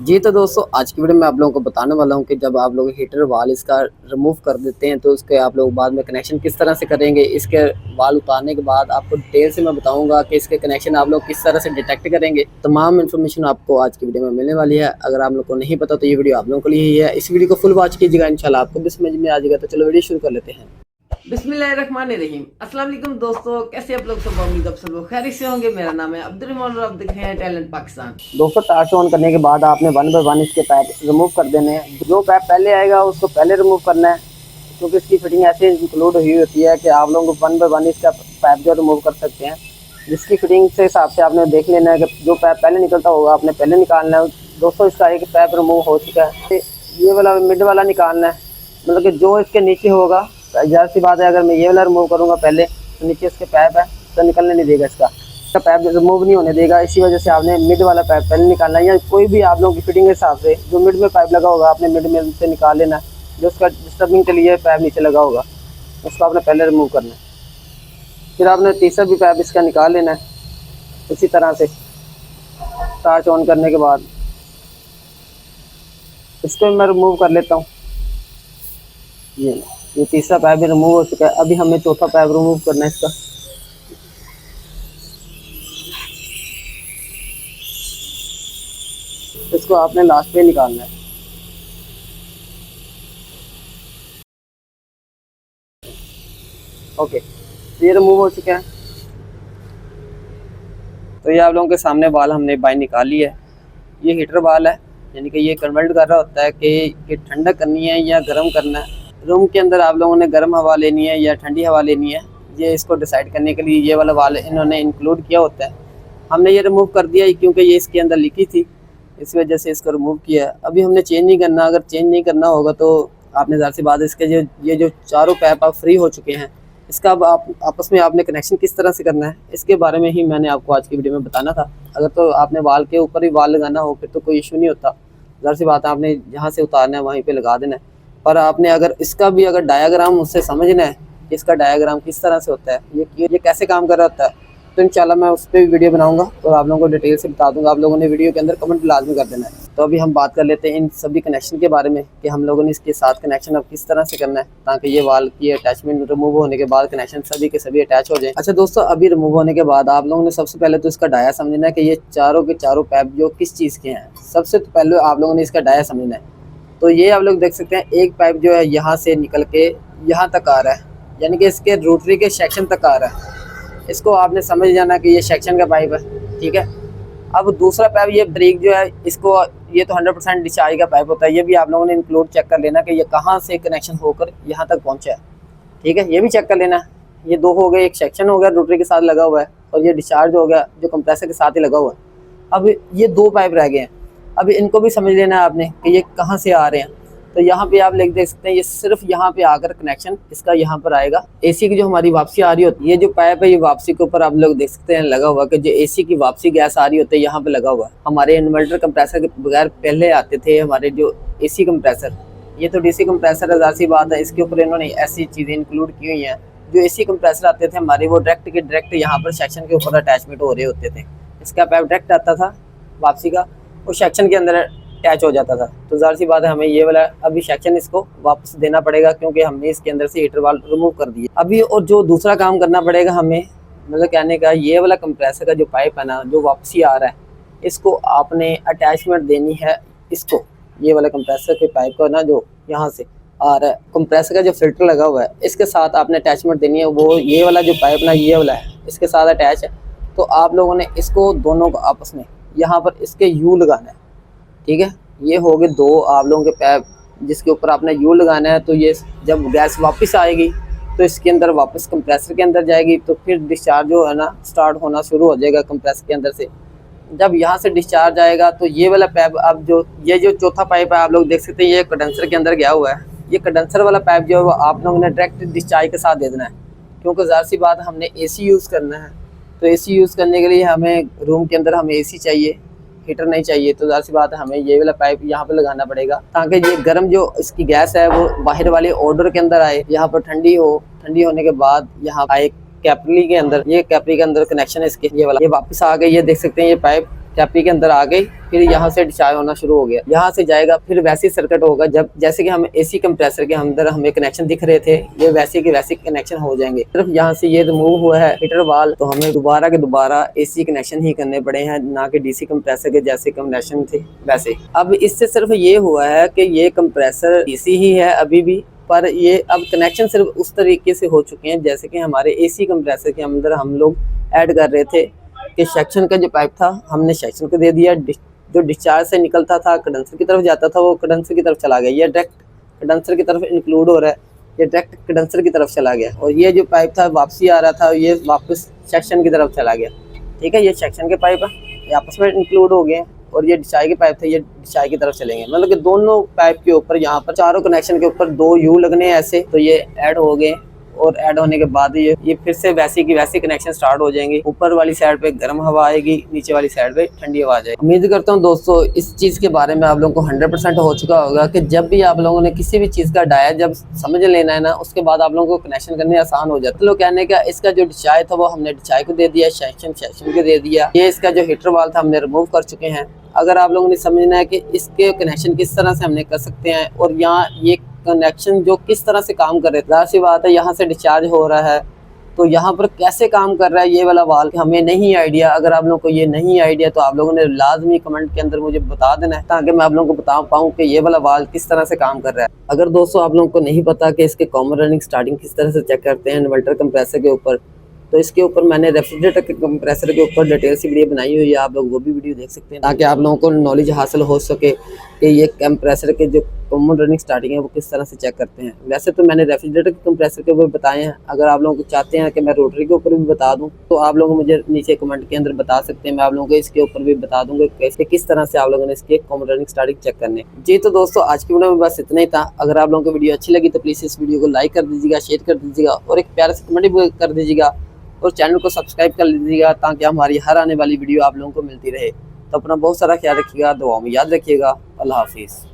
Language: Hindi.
जी तो दोस्तों आज की वीडियो में आप लोगों को बताने वाला हूं कि जब आप लोग हीटर वाल इसका रिमूव कर देते हैं तो उसके आप लोग बाद में कनेक्शन किस तरह से करेंगे। इसके वाल उतारने के बाद आपको डिटेल से मैं बताऊंगा कि इसके कनेक्शन आप लोग किस तरह से डिटेक्ट करेंगे। तमाम इन्फॉर्मेशन आपको आज की वीडियो में मिलने वाली है। अगर आप लोग को नहीं पता तो ये वीडियो आप लोगों के लिए ही है। इस वीडियो को फुल वॉच कीजिएगा, इंशाल्लाह आपको भी समझ में आ जाएगा। तो चलो वीडियो शुरू कर लेते हैं। बिस्मिल्लाहिर्रहमानिर्रहीम। अस्सलाम वालेकुम दोस्तों, कैसे आप लोग सब? उम्मीद आप सब लोग खैरियत से होंगे। मेरा नाम है अब्दुर्रहमान और आप देख रहे हैं टैलेंट पाकिस्तान। दोस्तों तार ऑन करने के बाद आपने वन बाय वन इसके पैप रिमूव कर देने हैं। जो पैप पहले आएगा उसको पहले रिमूव करना है, क्योंकि इसकी फिटिंग ऐसे इंक्लूड हुई होती है कि आप लोग वन बाय वन इसका पैप जो रिमूव कर सकते हैं। जिसकी फिटिंग से हिसाब से आपने देख लेना है कि जो पैप पहले निकलता होगा आपने पहले निकालना है। दोस्तों इसका एक पैप रिमूव हो चुका है, ये वाला मिड वाला निकालना है। मतलब कि जो इसके नीचे होगा, ज़ाहिर सी बात है अगर मैं ये वाला रिमूव करूँगा पहले तो नीचे इसके पैप है तो निकलने नहीं देगा, इसका पैप रिमूव नहीं होने देगा। इसी वजह से आपने मिड वाला पैप पहले निकालना है, या कोई भी आप लोगों की फिटिंग के हिसाब से जो मिड में पाइप लगा होगा आपने मिड में से निकाल लेना है। जो उसका डिस्टर्बिंग के लिए पैप नीचे लगा होगा उसको आपने पहले रिमूव करना है। फिर आपने तीसरा भी पैप इसका निकाल लेना है इसी तरह से। टार्च ऑन करने के बाद इसको मैं रिमूव कर लेता हूँ। ये तीसरा पैप भी रिमूव हो चुका है। अभी हमें चौथा पैप रिमूव करना है इसका। इसको आपने लास्ट पे निकालना है। ओके, तो ये रिमूव हो चुका है। तो ये आप लोगों के सामने वाल हमने बाहर निकाल लिया है। ये हीटर वाल है, यानी कि ये कन्वर्ट कर रहा होता है कि ठंडक करनी है या गर्म करना है। रूम के अंदर आप लोगों ने गर्म हवा लेनी है या ठंडी हवा लेनी है, ये इसको डिसाइड करने के लिए ये वाला वाल इन्होंने इंक्लूड किया होता है। हमने ये रिमूव कर दिया क्योंकि ये इसके अंदर लीकी थी, इस वजह से इसको रिमूव किया। अभी हमने चेंज नहीं करना। अगर चेंज नहीं करना होगा तो आपने ज़ाहिर सी बात है इसके जो चारों पैप आप फ्री हो चुके हैं, इसका अब आप आपस में आपने कनेक्शन किस तरह से करना है इसके बारे में ही मैंने आपको आज की वीडियो में बताना था। अगर तो आपने वाल के ऊपर ही वाल लगाना हो फिर तो कोई इशू नहीं होता, ज़ाहिर सी बात है आपने जहाँ से उतारना है वहीं पे लगा देना है। पर आपने अगर इसका भी अगर डायाग्राम उससे समझना है कि इसका डायाग्राम किस तरह से होता है, ये कैसे काम कर रहा होता है, तो इंशाल्लाह मैं उस पर भी वीडियो बनाऊंगा और आप लोगों को डिटेल से बता दूंगा। आप लोगों ने वीडियो के अंदर कमेंट लाजमी कर देना है। तो अभी हम बात कर लेते हैं इन सभी कनेक्शन के बारे में कि हम लोगों ने इसके साथ कनेक्शन अब किस तरह से करना है ताकि ये वाल की अटैचमेंट रिमूव होने के बाद कनेक्शन सभी के सभी अटैच हो जाए। अच्छा दोस्तों, अभी रिमूव होने के बाद आप लोगों ने सबसे पहले तो इसका डाया समझना है कि ये चारों के चारों पैप जो किस चीज़ के हैं। सबसे पहले आप लोगों ने इसका डाया समझना है। तो ये आप लोग देख सकते हैं एक पाइप जो है यहाँ से निकल के यहाँ तक आ रहा है, यानी कि इसके रोटरी के सेक्शन तक आ रहा है। इसको आपने समझ जाना कि ये सेक्शन का पाइप है, ठीक है। अब दूसरा पाइप ये ब्रेक जो है, इसको ये तो 100% डिस्चार्ज का पाइप होता है। ये भी आप लोगों ने इंक्लूड चेक कर लेना कि ये कहाँ से कनेक्शन होकर यहाँ तक पहुँचा है, ठीक है। ये भी चेक कर लेना। ये दो हो गए, एक सेक्शन हो गया रोटरी के साथ लगा हुआ है और ये डिस्चार्ज हो गया जो कंप्रेसर के साथ ही लगा हुआ है। अब ये दो पाइप रह गए हैं, अब इनको भी समझ लेना है आपने कि ये कहाँ से आ रहे हैं। तो यहाँ पे आप देख सकते हैं ये सिर्फ यहाँ पे आकर कनेक्शन इसका यहाँ पर आएगा। एसी की जो हमारी वापसी आ रही होती है, ये जो पाइप है ये वापसी के ऊपर आप लोग देख सकते हैं लगा हुआ कि जो एसी की वापसी गैस आ रही होती है यहाँ पे लगा हुआ है। हमारे इन्वर्टर कंप्रेसर के बगैर पहले आते थे हमारे जो एसी कंप्रेसर, ये तो डीसी कंप्रेसर है, ज़ाहिर सी बात है इसके ऊपर इन्होंने ऐसी चीज़ें इंक्लूड की हुई हैं। जो एसी कंप्रेसर आते थे हमारे वो डायरेक्ट के डायरेक्ट यहाँ पर सेक्शन के ऊपर अटैचमेंट हो रहे होते थे। इसका पाइप डायरेक्ट आता था वापसी का, उस सेक्शन के अंदर अटैच हो जाता था। तो ज़ाहिर सी बात है हमें ये वाला अभी सेक्शन इसको वापस देना पड़ेगा क्योंकि हमने इसके अंदर से हीटर वाल रिमूव कर दिया अभी। और जो दूसरा काम करना पड़ेगा हमें, मतलब कहने का ये वाला कंप्रेसर का जो पाइप है ना जो वापसी आ रहा है, इसको आपने अटैचमेंट देनी है। इसको ये वाला कंप्रेसर के पाइप का ना जो यहाँ से आ रहा है, कंप्रेसर का जो फिल्टर लगा हुआ है इसके साथ आपने अटैचमेंट देनी है। वो ये वाला जो पाइप ना ये वाला है इसके साथ अटैच है। तो आप लोगों ने इसको दोनों को आपस में यहाँ पर इसके यू लगाना है, ठीक है। ये हो गए दो आप लोगों के पैप जिसके ऊपर आपने यू लगाना है। तो ये जब गैस वापस आएगी तो इसके अंदर वापस कंप्रेसर के अंदर जाएगी, तो फिर डिस्चार्ज जो है ना स्टार्ट होना शुरू हो जाएगा कंप्रेसर के अंदर से। जब यहाँ से डिस्चार्ज आएगा तो ये वाला पाइप, अब ये जो चौथा पाइप है आप लोग देख सकते हैं ये कंडेंसर के अंदर गया हुआ है। ये कंडेंसर वाला पाइप जो है वो आप लोगों ने डायरेक्ट डिस्चार्ज के साथ दे देना है, क्योंकि ज़ाहिर सी बात हमने एसी यूज़ करना है। तो एसी यूज़ करने के लिए हमें रूम के अंदर हमें एसी चाहिए, हीटर नहीं चाहिए। तो ज़ाहिर सी बात है हमें ये वाला पाइप यहाँ पर लगाना पड़ेगा ताकि ये गर्म जो इसकी गैस है वो बाहर वाले ऑर्डर के अंदर आए, यहाँ पर ठंडी हो। ठंडी होने के बाद यहाँ आए कैपरी के अंदर, ये कैपरी के अंदर कनेक्शन है इसके, ये वाला ये वापस आ गई। ये देख सकते हैं ये पाइप कैपरी के अंदर आ गई फिर यहाँ से डिस्चार्ज होना शुरू हो गया, यहाँ से जाएगा, फिर वैसे सर्किट होगा। जब जैसे कि हम एसी कंप्रेसर के अंदर हमें कनेक्शन दिख रहे थे, ये वैसे के वैसे कनेक्शन हो जाएंगे। सिर्फ यहाँ से ये रिमूव हुआ है हीटर वाल, तो हमें दोबारा के दोबारा एसी कनेक्शन ही करने पड़े हैं, ना कि डीसी कंप्रेसर के जैसे कनेक्शन थे वैसे। अब इससे सिर्फ ये हुआ है कि ये कंप्रेसर डीसी ही है अभी भी, पर ये अब कनेक्शन सिर्फ उस तरीके से हो चुके हैं जैसे कि हमारे एसी कंप्रेसर के अंदर हम लोग ऐड कर रहे थे कि सेक्शन का जो पाइप था हमने सेक्शन को दे दिया, जो डिस्चार्ज से निकलता था कंडेंसर की तरफ जाता था वो कंडेंसर की तरफ चला गया, ये डायरेक्ट कंडेंसर की तरफ इंक्लूड हो रहा है, ये डायरेक्ट कंडेंसर की तरफ चला गया। और ये जो पाइप था वापसी आ रहा था, ये वापस सेक्शन की तरफ चला गया। ठीक है, ये सेक्शन के पाइप है, ये आपस में इंक्लूड हो गए। और ये डिस्चार्ज के पाइप थे, ये डिस्चार्ज की तरफ चलेंगे। मतलब कि दोनों पाइप के ऊपर यहाँ पर चारों कनेक्शन के ऊपर 2 यू लगने हैं ऐसे, तो ये ऐड हो गए। और ऐड होने के बाद ये फिर से वैसे की वैसे कनेक्शन स्टार्ट हो जाएंगे। ऊपर वाली साइड पे गर्म हवा आएगी, नीचे वाली साइड पे ठंडी हवा आ जाएगी। उम्मीद करता हूँ दोस्तों इस चीज़ के बारे में आप लोगों को 100% हो चुका होगा कि जब भी आप लोगों ने किसी भी चीज़ का डाया जब समझ लेना है ना, उसके बाद आप लोगों को कनेक्शन करने आसान हो जाता है। लोग कहने का इसका जो डिस्चार्ज था वो हमने डिस्चार्ज को दे दिया, सेक्शन को दे दिया। ये इसका जो हीटर वाल था हमने रिमूव कर चुके हैं। अगर आप लोगों ने समझना है कि इसके कनेक्शन किस तरह से हमने कर सकते हैं और यहाँ ये कनेक्शन जो किस तरह से काम कर रहे हैं, जाहिर सी बात है यहाँ से डिस्चार्ज हो रहा है तो यहाँ पर कैसे काम कर रहा है ये वाला वाल, हमें नहीं आइडिया। अगर आप लोगों को ये नहीं आइडिया तो आप लोगों ने लाजमी कमेंट के अंदर मुझे बता देना है, ताकि मैं आप लोगों को बता पाऊँ कि ये वाला वाल किस तरह से काम कर रहा है। अगर दोस्तों आप लोगों को नहीं पता कि इसके कॉमन रनिंग स्टार्टिंग किस तरह से चेक करते हैं इन्वर्टर कंप्रेसर के ऊपर, तो इसके ऊपर मैंने रेफ्रिजरेटर के कंप्रेसर के ऊपर डिटेल से वीडियो बनाई हुई है, आप लोग वो भी वीडियो देख सकते हैं ताकि आप लोगों को नॉलेज हासिल हो सके कि ये कंप्रेसर के जो कॉमन रनिंग स्टार्टिंग है वो किस तरह से चेक करते हैं। वैसे तो मैंने रेफ्रिजरेटर के कंप्रेसर के ऊपर बताए हैं, अगर आप लोगों को चाहते हैं कि मैं रोटरी के ऊपर भी बता दूं तो आप लोग मुझे नीचे कमेंट के अंदर बता सकते हैं, मैं आप लोगों को इसके ऊपर भी बता दूंगा कैसे किस तरह से आप लोगों ने इसके कॉमन रनिंग स्टार्टिंग चेक करने। जी तो दोस्तों आज की वीडियो में बस इतना ही था। अगर आप लोगों को वीडियो अच्छी लगी तो प्लीज़ इस वीडियो को लाइक कर दीजिएगा, शेयर कर दीजिएगा और एक प्यारा सा कमेंट भी कर दीजिएगा और चैनल को सब्सक्राइब कर लीजिएगा ताकि हमारी हर आने वाली वीडियो आप लोगों को मिलती रहे। तो अपना बहुत सारा ख्याल रखिएगा, दुआओं में याद रखिएगा। अल्लाह हाफिज़।